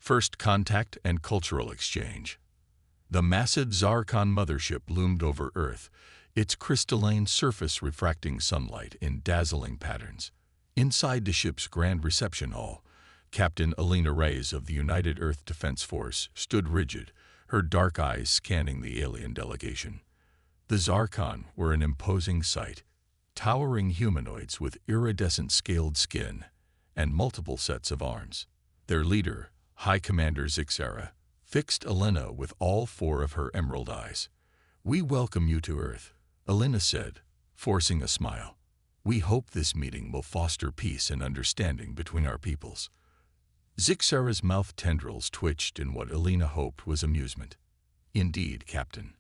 First contact and cultural exchange. The massive Zarkon mothership loomed over Earth, its crystalline surface refracting sunlight in dazzling patterns. Inside the ship's grand reception hall, Captain Alina Reyes of the United Earth Defense Force stood rigid, her dark eyes scanning the alien delegation. The Zarkon were an imposing sight, towering humanoids with iridescent scaled skin and multiple sets of arms. Their leader, High Commander Zixara, fixed Alina with all four of her emerald eyes. "We welcome you to Earth," Alina said, forcing a smile. "We hope this meeting will foster peace and understanding between our peoples." Zixara's mouth tendrils twitched in what Alina hoped was amusement. "Indeed, Captain.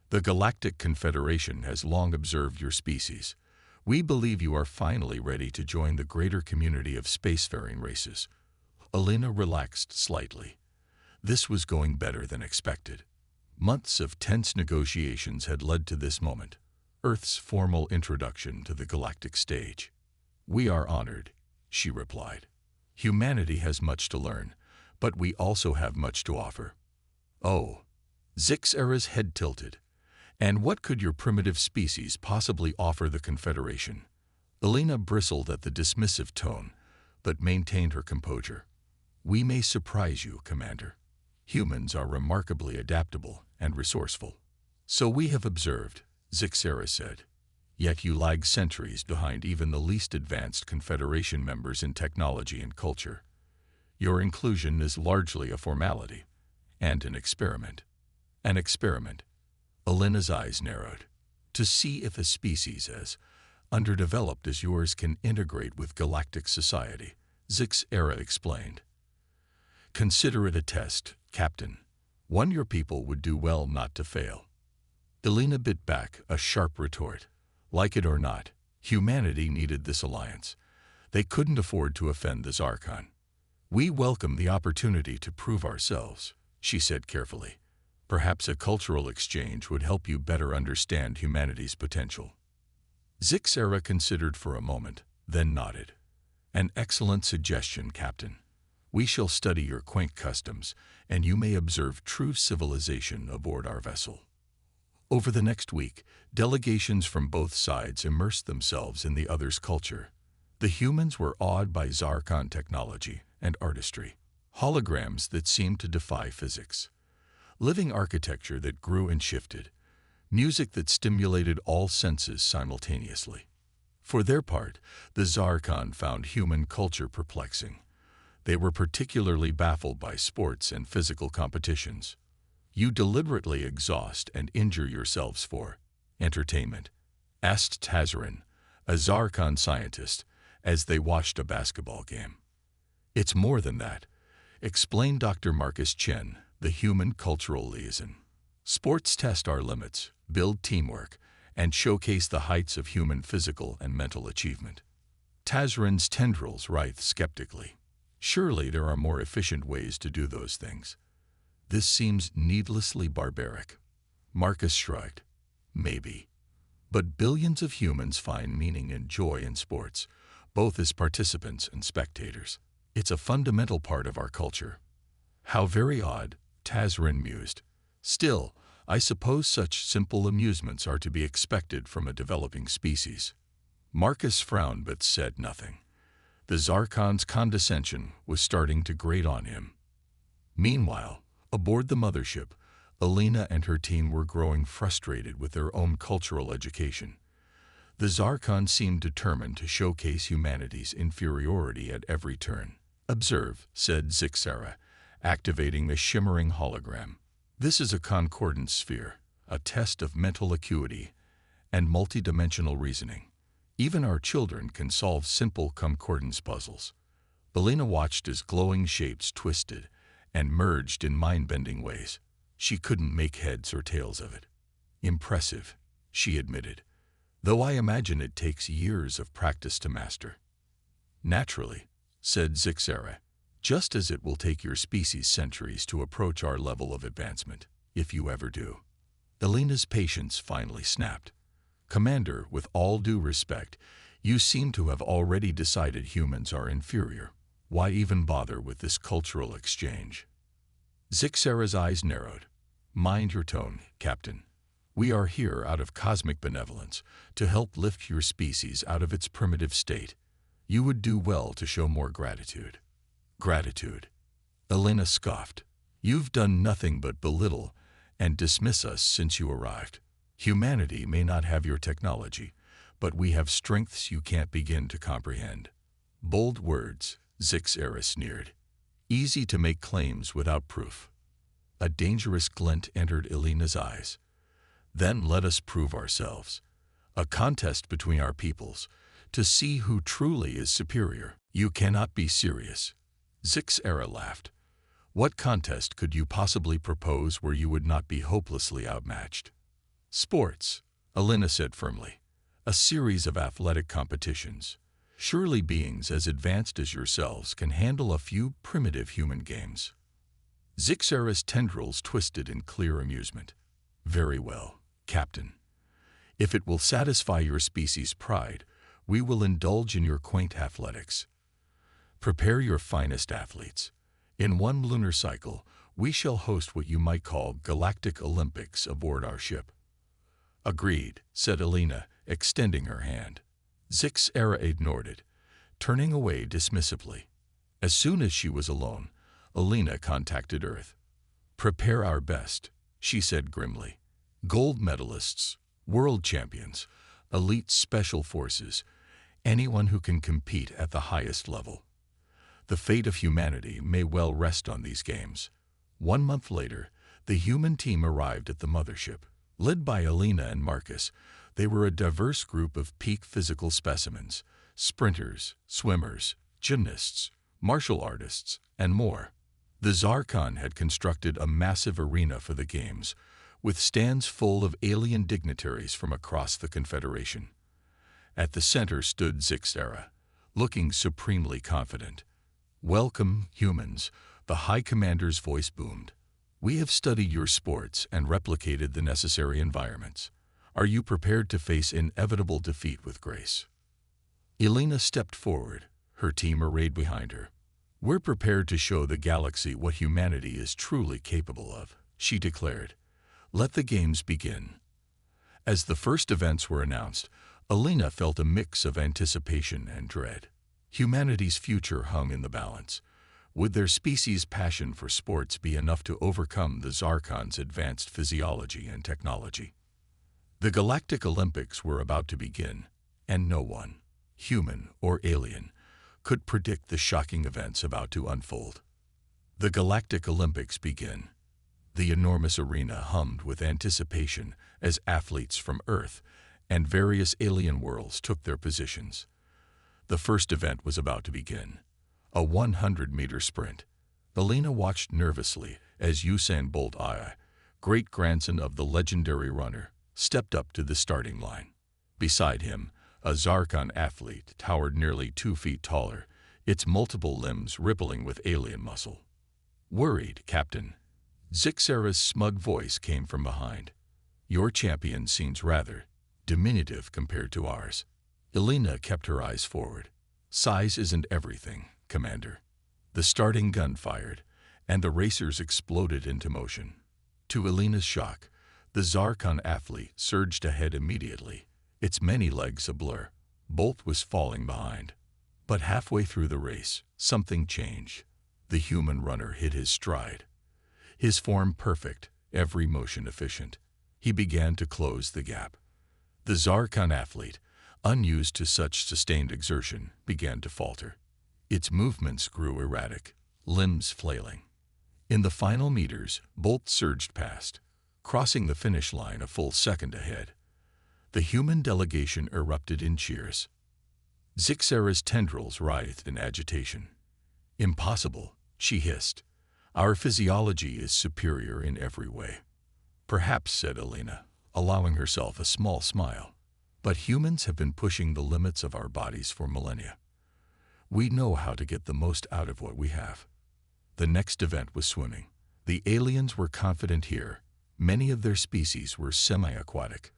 The Galactic Confederation has long observed your species. We believe you are finally ready to join the greater community of spacefaring races." Alina relaxed slightly. This was going better than expected. Months of tense negotiations had led to this moment, Earth's formal introduction to the galactic stage. "We are honored," she replied. "Humanity has much to learn, but we also have much to offer." "Oh." Zixara's head tilted. "And what could your primitive species possibly offer the Confederation?" Alina bristled at the dismissive tone, but maintained her composure. "We may surprise you, Commander. Humans are remarkably adaptable and resourceful." "So we have observed," Zixara said. "Yet you lag centuries behind even the least advanced Confederation members in technology and culture. Your inclusion is largely a formality and an experiment." "An experiment?" Alina's eyes narrowed. "To see if a species as underdeveloped as yours can integrate with galactic society," Zixara explained. "Consider it a test, Captain. One your people would do well not to fail." Alina bit back a sharp retort. Like it or not, humanity needed this alliance. They couldn't afford to offend the Zarkon. "We welcome the opportunity to prove ourselves," she said carefully. "Perhaps a cultural exchange would help you better understand humanity's potential." Zixara considered for a moment, then nodded. "An excellent suggestion, Captain. We shall study your quaint customs, and you may observe true civilization aboard our vessel." Over the next week, delegations from both sides immersed themselves in the other's culture. The humans were awed by Zarkon technology and artistry, holograms that seemed to defy physics, living architecture that grew and shifted, music that stimulated all senses simultaneously. For their part, the Zarkon found human culture perplexing. They were particularly baffled by sports and physical competitions. "You deliberately exhaust and injure yourselves for entertainment?" asked Tazarin, a Zarkon scientist, as they watched a basketball game. "It's more than that," explained Dr. Marcus Chen, the human cultural liaison. "Sports test our limits, build teamwork, and showcase the heights of human physical and mental achievement." Tazarin's tendrils writhed skeptically. "Surely there are more efficient ways to do those things." "This seems needlessly barbaric." Marcus shrugged. "Maybe. But billions of humans find meaning and joy in sports, both as participants and spectators. It's a fundamental part of our culture." "How very odd," Tazarin mused. "Still, I suppose such simple amusements are to be expected from a developing species." Marcus frowned but said nothing. The Zarkon's condescension was starting to grate on him. Meanwhile, aboard the mothership, Alina and her team were growing frustrated with their own cultural education. The Zarkon seemed determined to showcase humanity's inferiority at every turn. "Observe," said Zixara, activating the shimmering hologram. "This is a concordance sphere, a test of mental acuity and multidimensional reasoning. Even our children can solve simple concordance puzzles." Alina watched as glowing shapes twisted and merged in mind-bending ways. She couldn't make heads or tails of it. "Impressive," she admitted, "though I imagine it takes years of practice to master." "Naturally," said Zixara, "just as it will take your species centuries to approach our level of advancement, if you ever do." Alina's patience finally snapped. "Commander, with all due respect, you seem to have already decided humans are inferior." Why even bother with this cultural exchange? Zixera's eyes narrowed. Mind your tone, Captain. We are here out of cosmic benevolence to help lift your species out of its primitive state. You would do well to show more gratitude. Gratitude? Elena scoffed. You've done nothing but belittle and dismiss us since you arrived. Humanity may not have your technology, but we have strengths you can't begin to comprehend. Bold words, Zixera sneered. Easy to make claims without proof. A dangerous glint entered Elena's eyes. Then let us prove ourselves. A contest between our peoples, to see who truly is superior. You cannot be serious. Zixera laughed. What contest could you possibly propose where you would not be hopelessly outmatched? Sports, Elena said firmly. A series of athletic competitions. Surely beings as advanced as yourselves can handle a few primitive human games. Zixera's tendrils twisted in clear amusement. Very well, Captain. If it will satisfy your species' pride, we will indulge in your quaint athletics. Prepare your finest athletes. In one lunar cycle, we shall host what you might call Galactic Olympics aboard our ship. Agreed, said Elena, extending her hand. Zixera ignored it, turning away dismissively. As soon as she was alone, Elena contacted Earth. Prepare our best, she said grimly. Gold medalists, world champions, elite special forces, anyone who can compete at the highest level. The fate of humanity may well rest on these games. 1 month later, the human team arrived at the mothership. Led by Elena and Marcus, they were a diverse group of peak physical specimens, sprinters, swimmers, gymnasts, martial artists, and more. The Zarkon had constructed a massive arena for the games, with stands full of alien dignitaries from across the Confederation. At the center stood Zixera, looking supremely confident. Welcome, humans, the High Commander's voice boomed. We have studied your sports and replicated the necessary environments. Are you prepared to face inevitable defeat with grace? Elena stepped forward, her team arrayed behind her. We're prepared to show the galaxy what humanity is truly capable of, she declared. Let the games begin. As the first events were announced, Elena felt a mix of anticipation and dread. Humanity's future hung in the balance. Would their species' passion for sports be enough to overcome the Zarkon's advanced physiology and technology? The Galactic Olympics were about to begin, and no one, human or alien, could predict the shocking events about to unfold. The Galactic Olympics begin. The enormous arena hummed with anticipation as athletes from Earth and various alien worlds took their positions. The first event was about to begin. A 100-meter sprint. Elena watched nervously as Usain Bolt, great-grandson of the legendary runner, stepped up to the starting line. Beside him, a Zarkon athlete towered nearly 2 feet taller, its multiple limbs rippling with alien muscle. Worried, Captain. Zixera's smug voice came from behind. Your champion seems rather diminutive compared to ours. Elena kept her eyes forward. Size isn't everything, Commander. The starting gun fired, and the racers exploded into motion. To Elena's shock, the Zarkon athlete surged ahead immediately, its many legs a blur. Bolt was falling behind. But halfway through the race, something changed. The human runner hit his stride. His form perfect, every motion efficient. He began to close the gap. The Zarkon athlete, unused to such sustained exertion, began to falter. Its movements grew erratic, limbs flailing. In the final meters, Bolt surged past, crossing the finish line a full second ahead. The human delegation erupted in cheers. Zixera's tendrils writhed in agitation. Impossible, she hissed. Our physiology is superior in every way. Perhaps, said Elena, allowing herself a small smile. But humans have been pushing the limits of our bodies for millennia. We know how to get the most out of what we have. The next event was swimming. The aliens were confident here. Many of their species were semi-aquatic.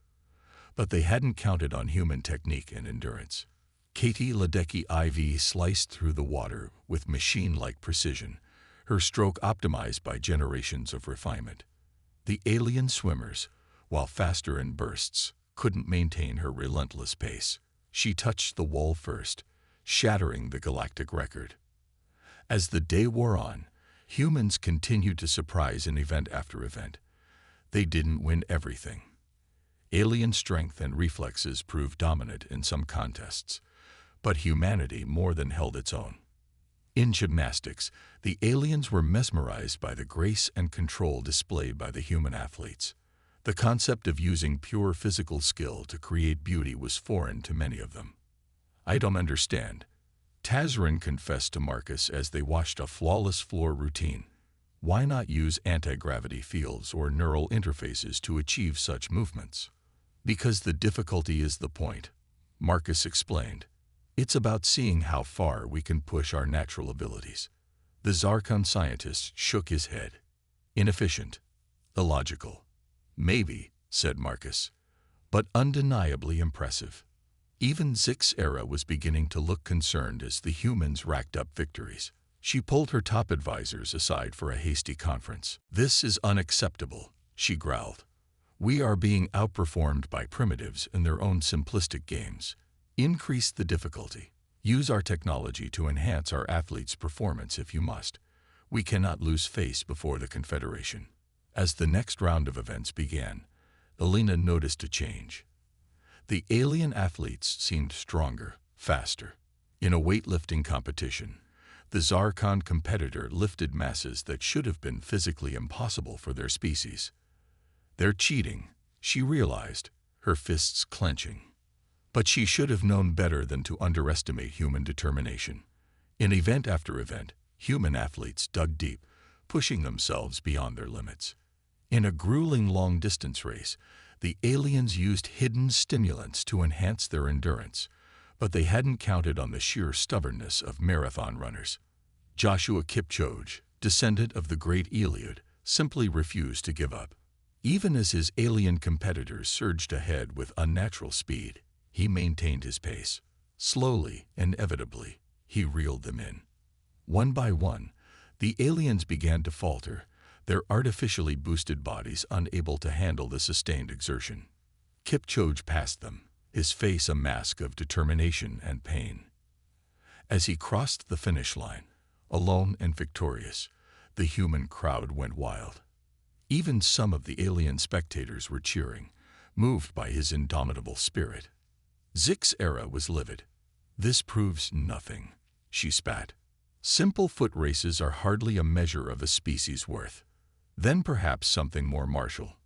But they hadn't counted on human technique and endurance. Katie Ledecky IV sliced through the water with machine-like precision, her stroke optimized by generations of refinement. The alien swimmers, while faster in bursts, couldn't maintain her relentless pace. She touched the wall first, shattering the galactic record. As the day wore on, humans continued to surprise in event after event. They didn't win everything. Alien strength and reflexes proved dominant in some contests, but humanity more than held its own. In gymnastics, the aliens were mesmerized by the grace and control displayed by the human athletes. The concept of using pure physical skill to create beauty was foreign to many of them. "I don't understand," Tazrin confessed to Marcus as they watched a flawless floor routine. "Why not use anti-gravity fields or neural interfaces to achieve such movements?" "Because the difficulty is the point," Marcus explained. "It's about seeing how far we can push our natural abilities." The Zarkon scientist shook his head. "Inefficient. Illogical." "Maybe," said Marcus, "but undeniably impressive." Even Zix's era was beginning to look concerned as the humans racked up victories. She pulled her top advisors aside for a hasty conference. "This is unacceptable," she growled. "We are being outperformed by primitives in their own simplistic games. Increase the difficulty. Use our technology to enhance our athletes' performance if you must. We cannot lose face before the Confederation." As the next round of events began, Elena noticed a change. The alien athletes seemed stronger, faster. In a weightlifting competition, the Zarkon competitor lifted masses that should have been physically impossible for their species. "They're cheating," she realized, her fists clenching. But she should have known better than to underestimate human determination. In event after event, human athletes dug deep, pushing themselves beyond their limits. In a grueling long-distance race, the aliens used hidden stimulants to enhance their endurance, but they hadn't counted on the sheer stubbornness of marathon runners. Joshua Kipchoge, descendant of the great Eliud, simply refused to give up. Even as his alien competitors surged ahead with unnatural speed, he maintained his pace. Slowly, inevitably, he reeled them in. One by one, the aliens began to falter, their artificially boosted bodies unable to handle the sustained exertion. Kipchoge passed them, his face a mask of determination and pain. As he crossed the finish line, alone and victorious, the human crowd went wild. Even some of the alien spectators were cheering, moved by his indomitable spirit. Zix's era was livid. "This proves nothing," she spat. "Simple foot races are hardly a measure of a species' worth." "Then perhaps something more martial,"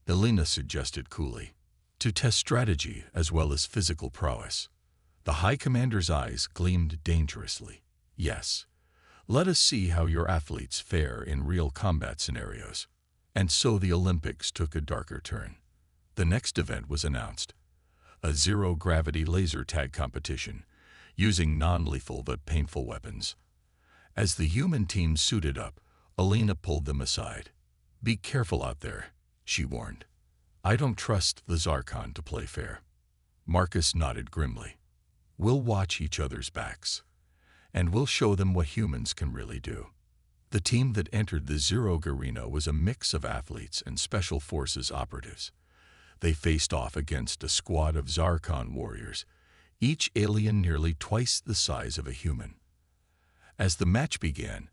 Elena suggested coolly, "to test strategy as well as physical prowess." The High Commander's eyes gleamed dangerously. "Yes. Let us see how your athletes fare in real combat scenarios." And so the Olympics took a darker turn. The next event was announced. A zero-gravity laser tag competition, using non-lethal but painful weapons. As the human team suited up, Elena pulled them aside. "Be careful out there," she warned. "I don't trust the Zarkon to play fair." Marcus nodded grimly. "We'll watch each other's backs, and we'll show them what humans can really do." The team that entered the Zero Arena was a mix of athletes and special forces operatives. They faced off against a squad of Zarkon warriors, each alien nearly twice the size of a human. As the match began,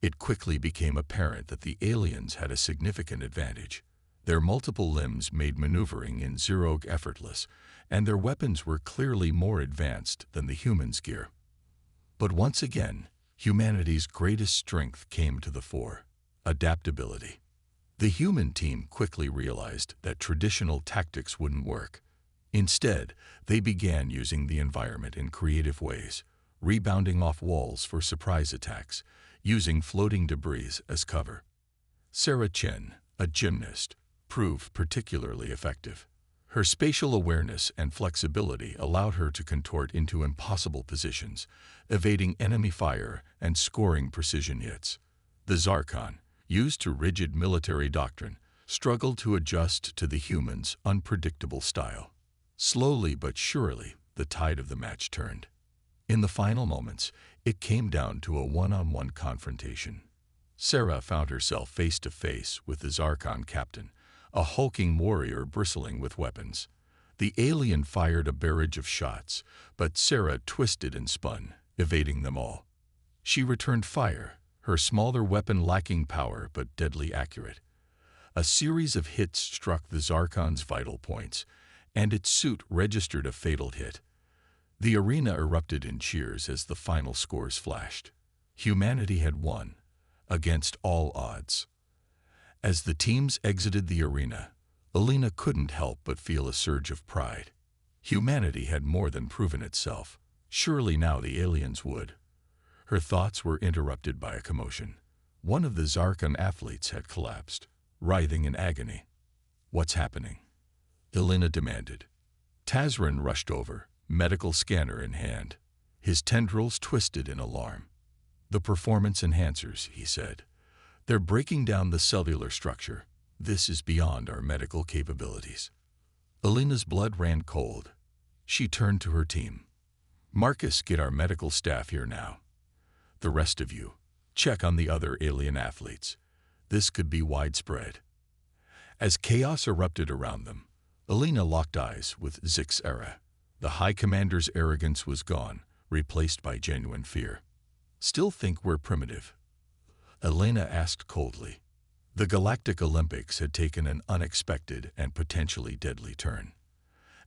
it quickly became apparent that the aliens had a significant advantage. Their multiple limbs made maneuvering in Zerog effortless, and their weapons were clearly more advanced than the humans' gear. But once again, humanity's greatest strength came to the fore: adaptability. The human team quickly realized that traditional tactics wouldn't work. Instead, they began using the environment in creative ways, rebounding off walls for surprise attacks, using floating debris as cover. Sarah Chen, a gymnast, proved particularly effective. Her spatial awareness and flexibility allowed her to contort into impossible positions, evading enemy fire and scoring precision hits. The Zarkon, used to rigid military doctrine, struggled to adjust to the humans' unpredictable style. Slowly but surely, the tide of the match turned. In the final moments, it came down to a one-on-one confrontation. Sarah found herself face to face with the Zarkon captain, a hulking warrior bristling with weapons. The alien fired a barrage of shots, but Sarah twisted and spun, evading them all. She returned fire, her smaller weapon lacking power but deadly accurate. A series of hits struck the Zarkon's vital points, and its suit registered a fatal hit. The arena erupted in cheers as the final scores flashed. Humanity had won, against all odds. As the teams exited the arena, Alina couldn't help but feel a surge of pride. Humanity had more than proven itself. Surely now the aliens would. Her thoughts were interrupted by a commotion. One of the Zarkon athletes had collapsed, writhing in agony. "What's happening?" Alina demanded. Tazran rushed over, medical scanner in hand. His tendrils twisted in alarm. "The performance enhancers," he said. "They're breaking down the cellular structure. This is beyond our medical capabilities." Alina's blood ran cold. She turned to her team. "Marcus, get our medical staff here now. The rest of you, check on the other alien athletes. This could be widespread." As chaos erupted around them, Alina locked eyes with Zixera. The High Commander's arrogance was gone, replaced by genuine fear. "Still think we're primitive?" Alina asked coldly. The Galactic Olympics had taken an unexpected and potentially deadly turn.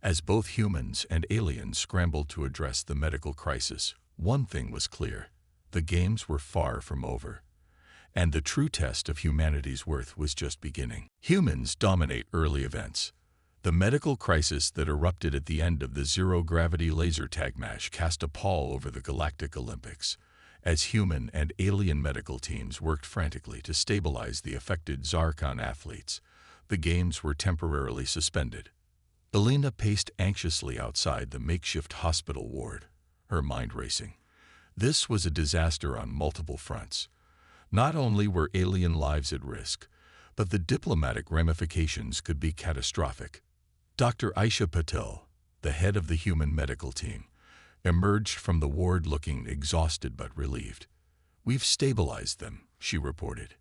As both humans and aliens scrambled to address the medical crisis, one thing was clear. The games were far from over, and the true test of humanity's worth was just beginning. Humans dominate early events. The medical crisis that erupted at the end of the zero-gravity laser tag match cast a pall over the Galactic Olympics, as human and alien medical teams worked frantically to stabilize the affected Zarkon athletes. The games were temporarily suspended. Alina paced anxiously outside the makeshift hospital ward, her mind racing. This was a disaster on multiple fronts. Not only were alien lives at risk, but the diplomatic ramifications could be catastrophic. Dr. Aisha Patel, the head of the human medical team, emerged from the ward looking exhausted but relieved. "We've stabilized them," she reported.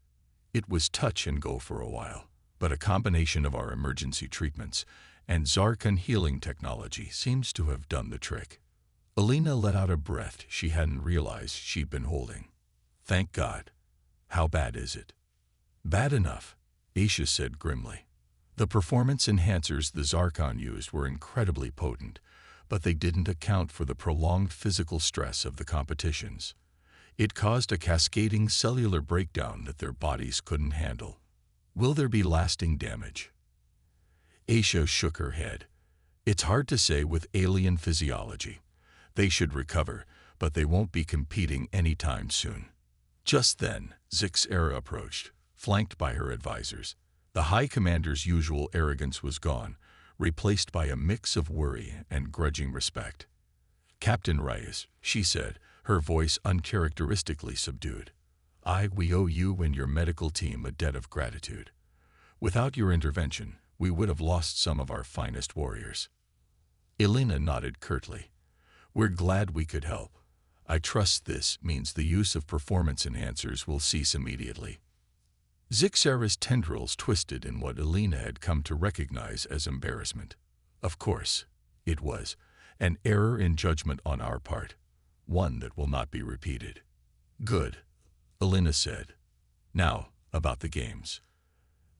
"It was touch and go for a while, but a combination of our emergency treatments and Zarkon healing technology seems to have done the trick." Alina let out a breath she hadn't realized she'd been holding. "Thank God. How bad is it?" "Bad enough," Aisha said grimly. The performance enhancers the Zarkon used were incredibly potent, but they didn't account for the prolonged physical stress of the competitions. It caused a cascading cellular breakdown that their bodies couldn't handle. "Will there be lasting damage?" Aisha shook her head. "It's hard to say with alien physiology. They should recover, but they won't be competing anytime soon." Just then, Zixera approached, flanked by her advisors. The High Commander's usual arrogance was gone, replaced by a mix of worry and grudging respect. "Captain Reyes," she said, her voice uncharacteristically subdued. We owe you and your medical team a debt of gratitude. Without your intervention, we would have lost some of our finest warriors." Alina nodded curtly. "We're glad we could help. I trust this means the use of performance enhancers will cease immediately." Zixera's tendrils twisted in what Alina had come to recognize as embarrassment. Of course, it was an error in judgment on our part, one that will not be repeated. "Good," Alina said. "Now, about the games."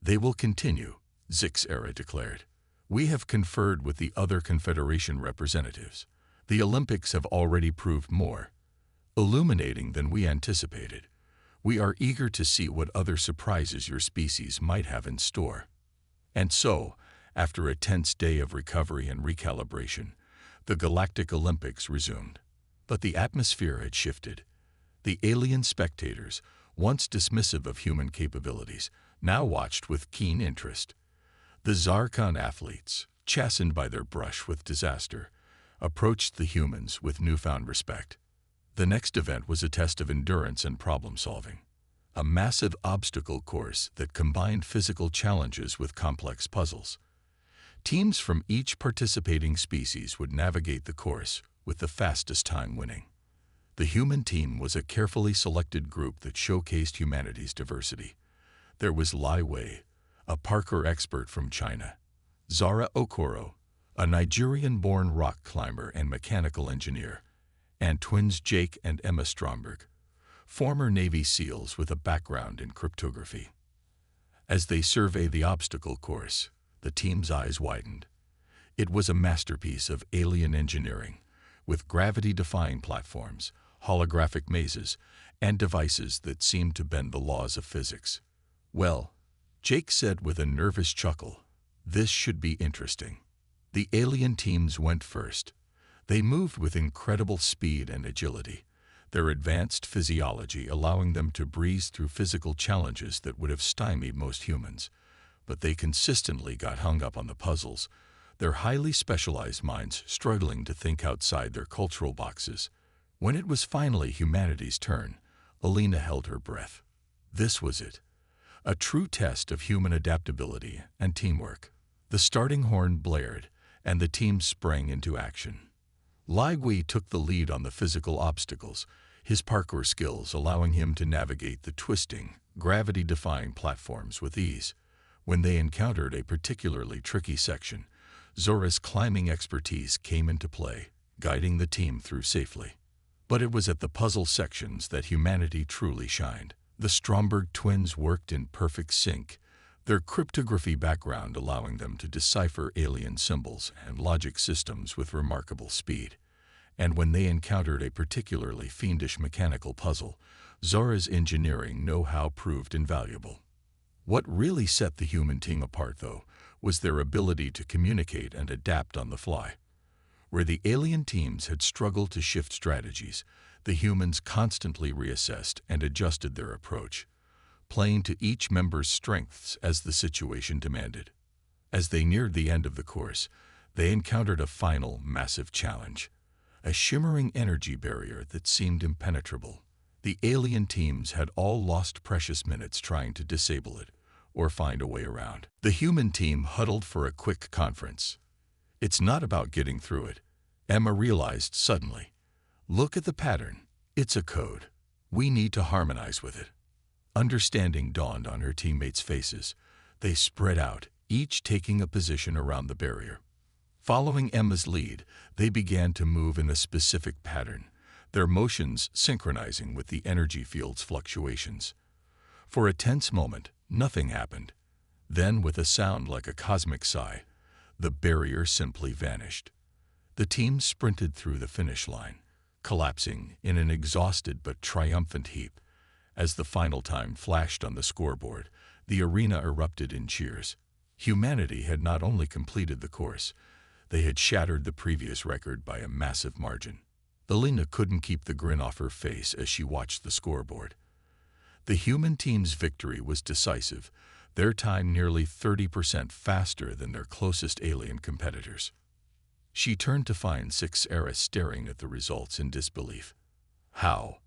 "They will continue," Zixera declared. "We have conferred with the other Confederation representatives. The Olympics have already proved more illuminating than we anticipated. We are eager to see what other surprises your species might have in store." And so, after a tense day of recovery and recalibration, the Galactic Olympics resumed. But the atmosphere had shifted. The alien spectators, once dismissive of human capabilities, now watched with keen interest. The Zarkon athletes, chastened by their brush with disaster, approached the humans with newfound respect. The next event was a test of endurance and problem-solving, a massive obstacle course that combined physical challenges with complex puzzles. Teams from each participating species would navigate the course, with the fastest time winning. The human team was a carefully selected group that showcased humanity's diversity. There was Lai Wei, a parkour expert from China; Zara Okoro, a Nigerian-born rock climber and mechanical engineer; and twins Jake and Emma Stromberg, former Navy SEALs with a background in cryptography. As they surveyed the obstacle course, the team's eyes widened. It was a masterpiece of alien engineering, with gravity-defying platforms, holographic mazes, and devices that seemed to bend the laws of physics. "Well," Jake said with a nervous chuckle, "this should be interesting." The alien teams went first. They moved with incredible speed and agility, their advanced physiology allowing them to breeze through physical challenges that would have stymied most humans. But they consistently got hung up on the puzzles, their highly specialized minds struggling to think outside their cultural boxes. When it was finally humanity's turn, Alina held her breath. This was it, a true test of human adaptability and teamwork. The starting horn blared, and the team sprang into action. Lai Wei took the lead on the physical obstacles, his parkour skills allowing him to navigate the twisting, gravity-defying platforms with ease. When they encountered a particularly tricky section, Zora's climbing expertise came into play, guiding the team through safely. But it was at the puzzle sections that humanity truly shined. The Stromberg twins worked in perfect sync, their cryptography background allowing them to decipher alien symbols and logic systems with remarkable speed. And when they encountered a particularly fiendish mechanical puzzle, Zora's engineering know-how proved invaluable. What really set the human team apart, though, was their ability to communicate and adapt on the fly. Where the alien teams had struggled to shift strategies, the humans constantly reassessed and adjusted their approach, playing to each member's strengths as the situation demanded. As they neared the end of the course, they encountered a final massive challenge, a shimmering energy barrier that seemed impenetrable. The alien teams had all lost precious minutes trying to disable it or find a way around. The human team huddled for a quick conference. "It's not about getting through it," Emma realized suddenly. "Look at the pattern. It's a code. We need to harmonize with it." Understanding dawned on her teammates' faces. They spread out, each taking a position around the barrier. Following Emma's lead, they began to move in a specific pattern, their motions synchronizing with the energy field's fluctuations. For a tense moment, nothing happened. Then, with a sound like a cosmic sigh, the barrier simply vanished. The team sprinted through the finish line, collapsing in an exhausted but triumphant heap. As the final time flashed on the scoreboard, the arena erupted in cheers. Humanity had not only completed the course, they had shattered the previous record by a massive margin. Alina couldn't keep the grin off her face as she watched the scoreboard. The human team's victory was decisive, their time nearly 30% faster than their closest alien competitors. She turned to find Six Era staring at the results in disbelief. "How?"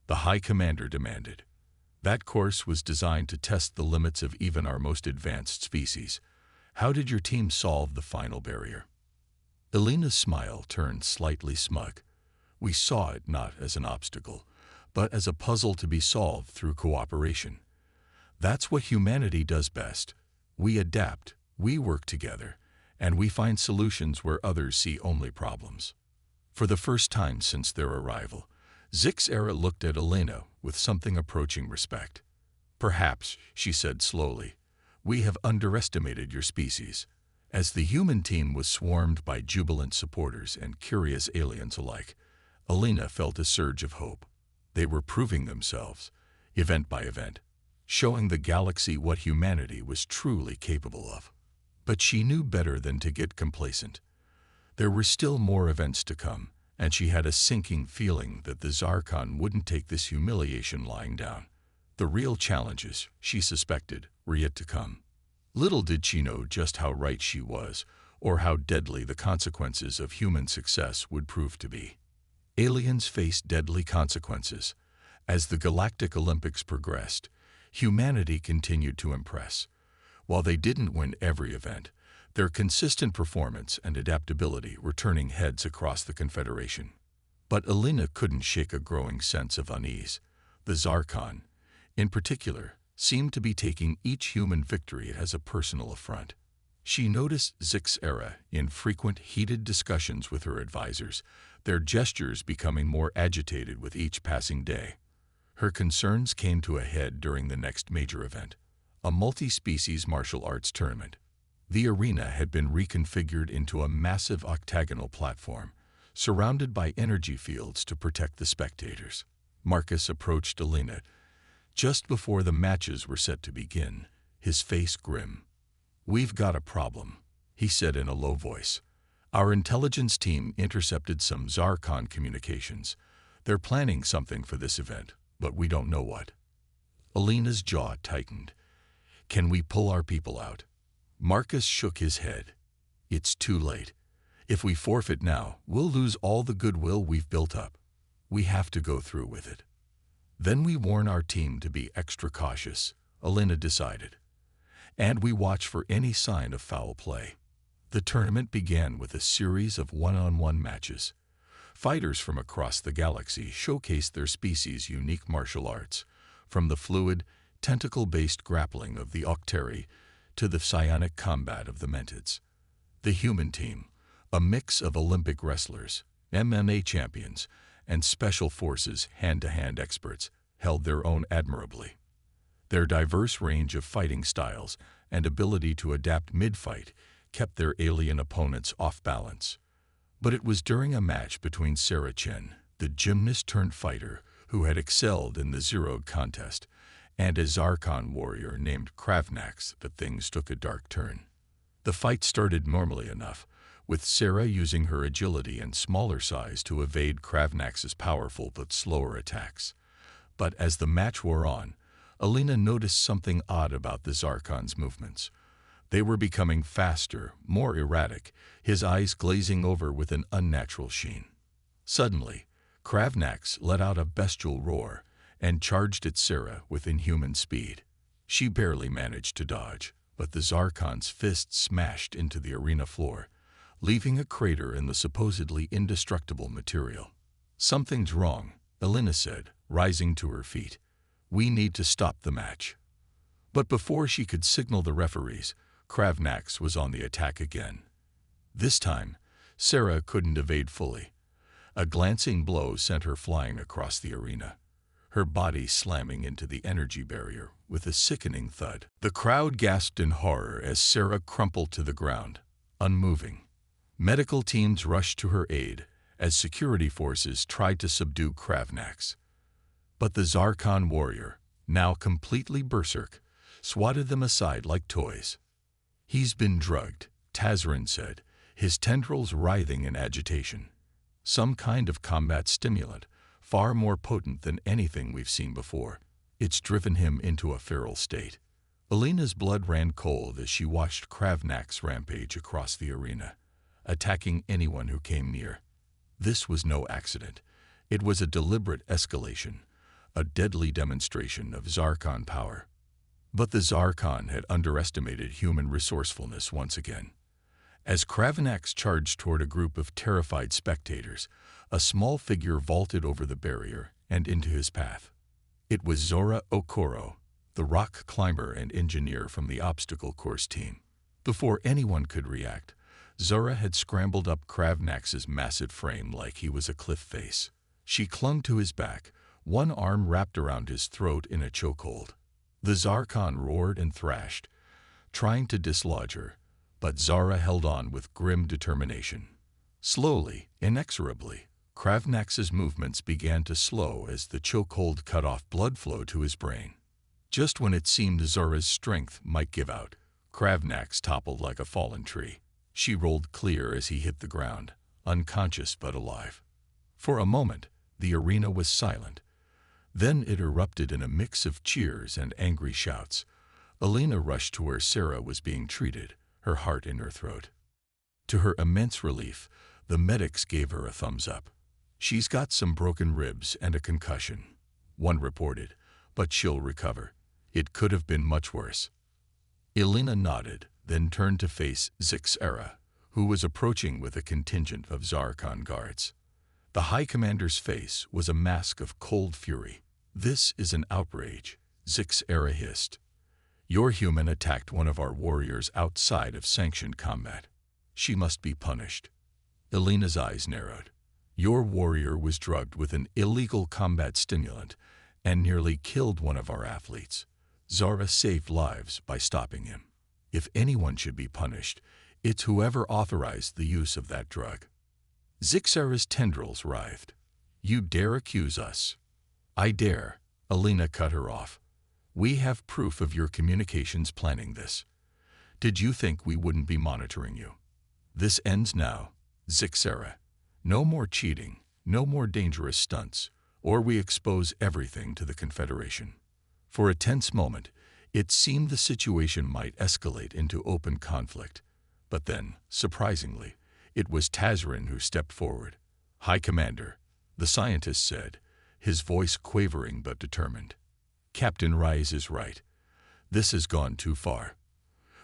the High Commander demanded. "That course was designed to test the limits of even our most advanced species. How did your team solve the final barrier?" Alina's smile turned slightly smug. "We saw it not as an obstacle, but as a puzzle to be solved through cooperation. That's what humanity does best. We adapt, we work together, and we find solutions where others see only problems." For the first time since their arrival, Six Era looked at Alina with something approaching respect. "Perhaps," she said slowly, "we have underestimated your species." As the human team was swarmed by jubilant supporters and curious aliens alike, Alina felt a surge of hope. They were proving themselves, event by event, showing the galaxy what humanity was truly capable of. But she knew better than to get complacent. There were still more events to come, and she had a sinking feeling that the Zarkon wouldn't take this humiliation lying down. The real challenges, she suspected, were yet to come. Little did she know just how right she was, or how deadly the consequences of human success would prove to be. Aliens faced deadly consequences. As the Galactic Olympics progressed, humanity continued to impress. While they didn't win every event, their consistent performance and adaptability were turning heads across the Confederation. But Alina couldn't shake a growing sense of unease. The Zarkon, in particular, seemed to be taking each human victory as a personal affront. She noticed Zik's era in frequent heated discussions with her advisors, their gestures becoming more agitated with each passing day. Her concerns came to a head during the next major event, a multi-species martial arts tournament. The arena had been reconfigured into a massive octagonal platform, surrounded by energy fields to protect the spectators. Marcus approached Alina just before the matches were set to begin, his face grim. "We've got a problem," he said in a low voice. "Our intelligence team intercepted some Zarkon communications. They're planning something for this event, but we don't know what." Alina's jaw tightened. "Can we pull our people out?" Marcus shook his head. "It's too late. If we forfeit now, we'll lose all the goodwill we've built up. We have to go through with it." "Then we warn our team to be extra cautious," Alina decided. "And we watch for any sign of foul play." The tournament began with a series of one-on-one matches. Fighters from across the galaxy showcased their species' unique martial arts, from the fluid, tentacle-based grappling of the Octeri to the psionic combat of the Mentids. The human team, a mix of Olympic wrestlers, MMA champions, and special forces hand-to-hand experts, held their own admirably. Their diverse range of fighting styles and ability to adapt mid-fight kept their alien opponents off balance. But it was during a match between Sarah Chen, the gymnast-turned-fighter who had excelled in the Zero contest, and a Zarkon warrior named Kravnax, that things took a dark turn. The fight started normally enough, with Sarah using her agility and smaller size to evade Kravnax's powerful but slower attacks. But as the match wore on, Alina noticed something odd about the Zarkon's movements. They were becoming faster, more erratic, his eyes glazing over with an unnatural sheen. Suddenly, Kravnax let out a bestial roar and charged at Sarah with inhuman speed. She barely managed to dodge, but the Zarkon's fist smashed into the arena floor, leaving a crater in the supposedly indestructible material. "Something's wrong," Alina said, rising to her feet. "We need to stop the match." But before she could signal the referees, Kravnax was on the attack again. This time, Sarah couldn't evade fully. A glancing blow sent her flying across the arena, her body slamming into the energy barrier with a sickening thud. The crowd gasped in horror as Sarah crumpled to the ground, unmoving. Medical teams rushed to her aid as security forces tried to subdue Kravnax. But the Zarkon warrior, now completely berserk, swatted them aside like toys. "He's been drugged," Tazrin said, his tendrils writhing in agitation. "Some kind of combat stimulant, far more potent than anything we've seen before. It's driven him into a feral state." Alina's blood ran cold as she watched Kravnax rampage across the arena, attacking anyone who came near. This was no accident. It was a deliberate escalation, a deadly demonstration of Zarkon power. But the Zarkon had underestimated human resourcefulness once again. As Kravnax charged toward a group of terrified spectators, a small figure vaulted over the barrier and into his path. It was Zora Okoro, the rock climber and engineer from the obstacle course team. Before anyone could react, Zora had scrambled up Kravnax's massive frame like he was a cliff face. She clung to his back, one arm wrapped around his throat in a chokehold. The Zarkon roared and thrashed, trying to dislodge her, but Zara held on with grim determination. Slowly, inexorably, Kravnax's movements began to slow as the chokehold cut off blood flow to his brain. Just when it seemed Zora's strength might give out, Kravnax toppled like a fallen tree. She rolled clear as he hit the ground, unconscious but alive. For a moment, the arena was silent. Then it erupted in a mix of cheers and angry shouts. Alina rushed to where Sarah was being treated, her heart in her throat. To her immense relief, the medics gave her a thumbs up. "She's got some broken ribs and a concussion," one reported, "but she'll recover. It could have been much worse." Elena nodded, then turned to face Zixera, who was approaching with a contingent of Zarkon guards. The High Commander's face was a mask of cold fury. "This is an outrage," Zixera hissed. "Your human attacked one of our warriors outside of sanctioned combat. She must be punished." Elena's eyes narrowed. "Your warrior was drugged with an illegal combat stimulant and nearly killed one of our athletes. Zara saved lives by stopping him. If anyone should be punished, it's whoever authorized the use of that drug." Zixera's tendrils writhed. "You dare accuse us?" "I dare," Elena cut her off. "We have proof of your communications planning this. Did you think we wouldn't be monitoring you? This ends now, Zixera. No more cheating, no more dangerous stunts, or we expose everything to the Confederation." For a tense moment, it seemed the situation might escalate into open conflict. But then, surprisingly, it was Tazrin who stepped forward. "High Commander," the scientist said, his voice quavering but determined. "Captain Rise is right. This has gone too far.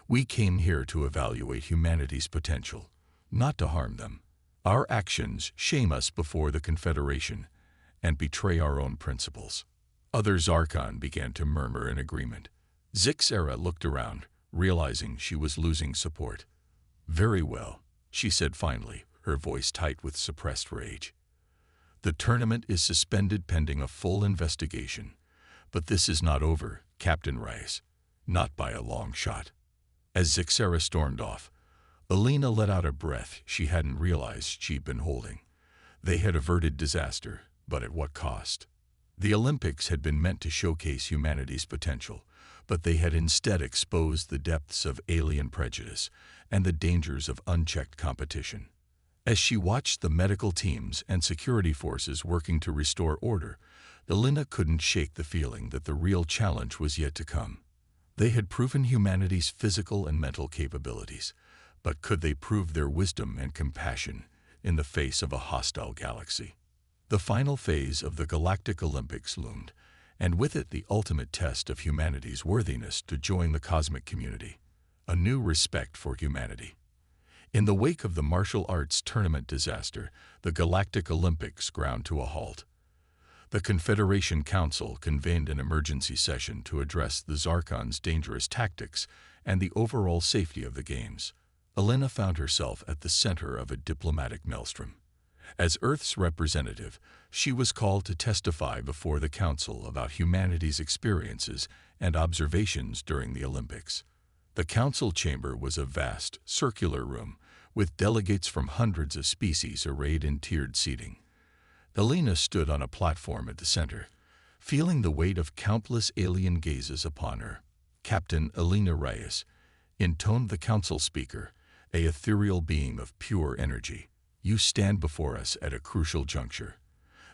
We came here to evaluate humanity's potential, not to harm them. Our actions shame us before the Confederation and betray our own principles." Other Zarkon began to murmur in agreement. Zixera looked around, realizing she was losing support. "Very well," she said finally, her voice tight with suppressed rage. "The tournament is suspended pending a full investigation. But this is not over, Captain Rice. Not by a long shot." As Zixera stormed off, Elena let out a breath she hadn't realized she'd been holding. They had averted disaster, but at what cost? The Olympics had been meant to showcase humanity's potential, but they had instead exposed the depths of alien prejudice and the dangers of unchecked competition. As she watched the medical teams and security forces working to restore order, Elena couldn't shake the feeling that the real challenge was yet to come. They had proven humanity's physical and mental capabilities, but could they prove their wisdom and compassion in the face of a hostile galaxy? The final phase of the Galactic Olympics loomed, and with it the ultimate test of humanity's worthiness to join the cosmic community, a new respect for humanity. In the wake of the martial arts tournament disaster, the Galactic Olympics ground to a halt. The Confederation Council convened an emergency session to address the Zarkon's dangerous tactics and the overall safety of the Games. Elena found herself at the center of a diplomatic maelstrom. As Earth's representative, she was called to testify before the Council about humanity's experiences and observations during the Olympics. The Council chamber was a vast, circular room, with delegates from hundreds of species arrayed in tiered seating. Elena stood on a platform at the center, feeling the weight of countless alien gazes upon her. "Captain Elena Reyes," intoned the council speaker, a ethereal being of pure energy. "You stand before us at a crucial juncture.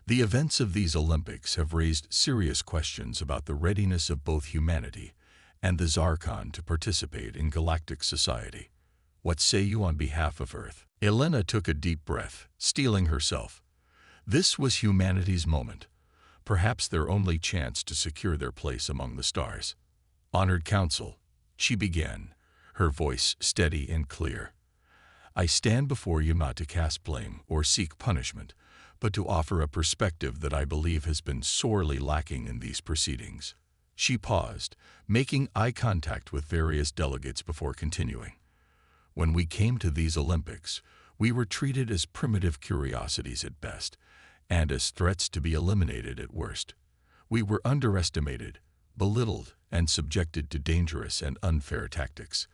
The events of these Olympics have raised serious questions about the readiness of both humanity and the Zarkon to participate in galactic society. What say you on behalf of Earth?" Elena took a deep breath, steeling herself. This was humanity's moment, perhaps their only chance to secure their place among the stars. "Honored Council," she began, her voice steady and clear. "I stand before you not to cast blame or seek punishment, but to offer a perspective that I believe has been sorely lacking in these proceedings." She paused, making eye contact with various delegates before continuing. "When we came to these Olympics, we were treated as primitive curiosities at best, and as threats to be eliminated at worst. We were underestimated, belittled, and subjected to dangerous and unfair tactics.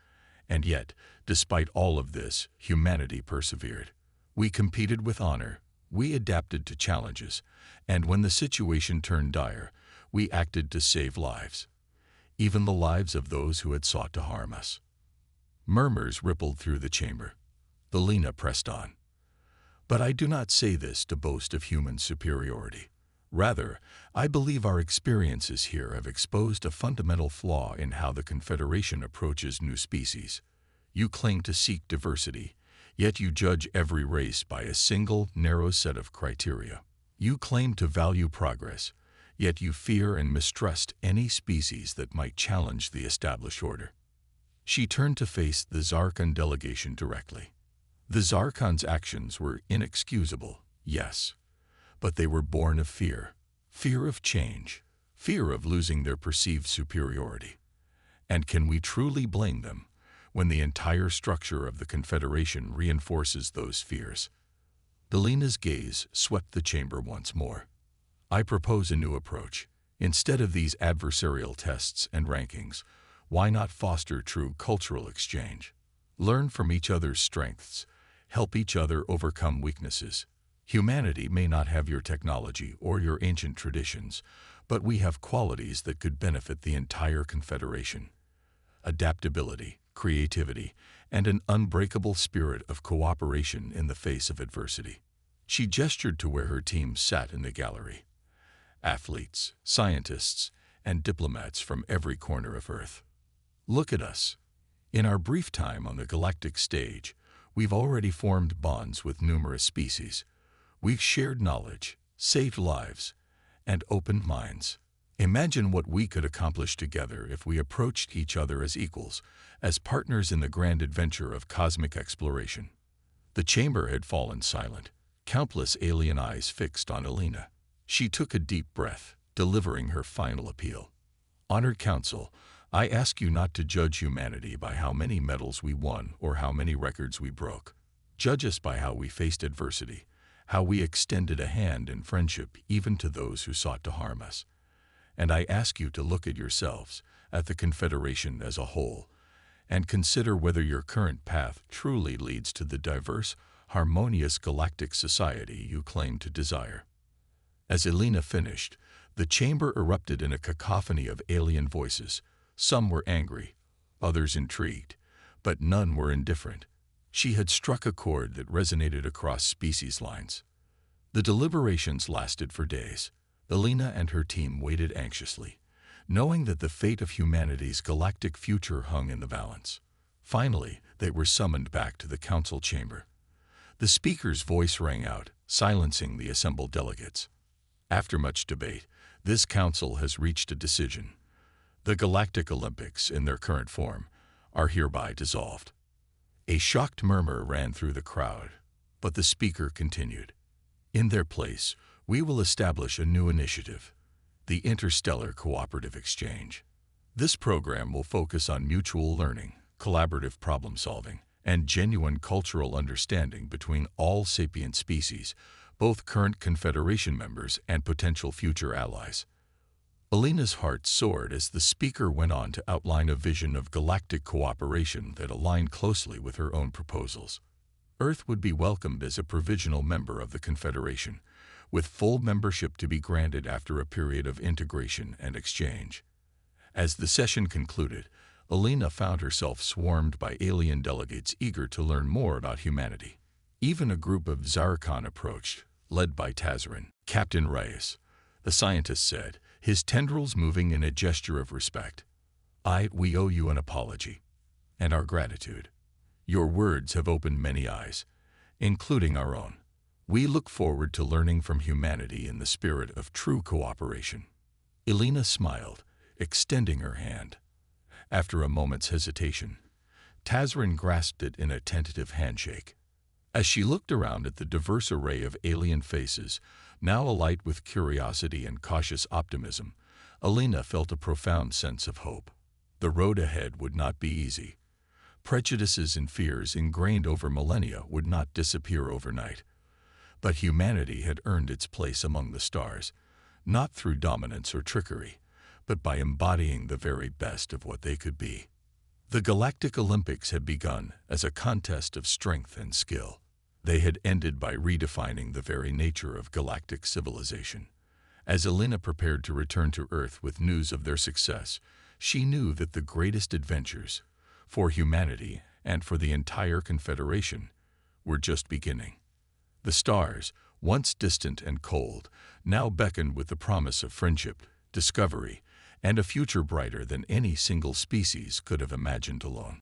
And yet, despite all of this, humanity persevered. We competed with honor, we adapted to challenges, and when the situation turned dire, we acted to save lives, even the lives of those who had sought to harm us." Murmurs rippled through the chamber. Elena pressed on. "But I do not say this to boast of human superiority. Rather, I believe our experiences here have exposed a fundamental flaw in how the Confederation approaches new species. You claim to seek diversity, yet you judge every race by a single, narrow set of criteria. You claim to value progress, yet you fear and mistrust any species that might challenge the established order. She turned to face the Zarkon delegation directly. The Zarkon's actions were inexcusable, yes, but they were born of fear. Fear of change, fear of losing their perceived superiority. And can we truly blame them when the entire structure of the Confederation reinforces those fears? Elena's gaze swept the chamber once more. I propose a new approach. Instead of these adversarial tests and rankings, why not foster true cultural exchange? Learn from each other's strengths, help each other overcome weaknesses. Humanity may not have your technology or your ancient traditions, but we have qualities that could benefit the entire Confederation. Adaptability, creativity, and an unbreakable spirit of cooperation in the face of adversity. She gestured to where her team sat in the gallery. Athletes, scientists, and diplomats from every corner of Earth. Look at us. In our brief time on the galactic stage, we've already formed bonds with numerous species. We've shared knowledge, saved lives, and opened minds. Imagine what we could accomplish together if we approached each other as equals, as partners in the grand adventure of cosmic exploration. The chamber had fallen silent, countless alien eyes fixed on Elena. She took a deep breath, delivering her final appeal. Honored Council, I ask you not to judge humanity by how many medals we won or how many records we broke. Judge us by how we faced adversity, how we extended a hand in friendship even to those who sought to harm us. And I ask you to look at yourselves, at the Confederation as a whole, and consider whether your current path truly leads to the diverse, harmonious galactic society you claim to desire. As Elena finished, the chamber erupted in a cacophony of alien voices. Some were angry, others intrigued, but none were indifferent. She had struck a chord that resonated across species lines. The deliberations lasted for days. Elena and her team waited anxiously, knowing that the fate of humanity's galactic future hung in the balance. Finally, they were summoned back to the council chamber. The speaker's voice rang out, silencing the assembled delegates. After much debate, this council has reached a decision. The Galactic Olympics, in their current form, are hereby dissolved. A shocked murmur ran through the crowd, but the speaker continued. In their place, we will establish a new initiative, the Interstellar Cooperative Exchange. This program will focus on mutual learning, collaborative problem-solving, and genuine cultural understanding between all sapient species, both current Confederation members and potential future allies. Elena's heart soared as the speaker went on to outline a vision of galactic cooperation that aligned closely with her own proposals. Earth would be welcomed as a provisional member of the Confederation, with full membership to be granted after a period of integration and exchange. As the session concluded, Elena found herself swarmed by alien delegates eager to learn more about humanity. Even a group of Zarkon approached, led by Tazarin. Captain Reyes, the scientist said, his tendrils moving in a gesture of respect. We owe you an apology, and our gratitude. Your words have opened many eyes, including our own. We look forward to learning from humanity in the spirit of true cooperation. Elena smiled, extending her hand. After a moment's hesitation, Tazarin grasped it in a tentative handshake. As she looked around at the diverse array of alien faces, now alight with curiosity and cautious optimism, Elena felt a profound sense of hope. The road ahead would not be easy. Prejudices and fears ingrained over millennia would not disappear overnight. But humanity had earned its place among the stars, not through dominance or trickery, but by embodying the very best of what they could be. The Galactic Olympics had begun as a contest of strength and skill. They had ended by redefining the very nature of galactic civilization. As Elena prepared to return to Earth with news of their success, she knew that the greatest adventures, for humanity and for the entire Confederation, were just beginning. The stars, once distant and cold, now beckoned with the promise of friendship, discovery, and a future brighter than any single species could have imagined alone.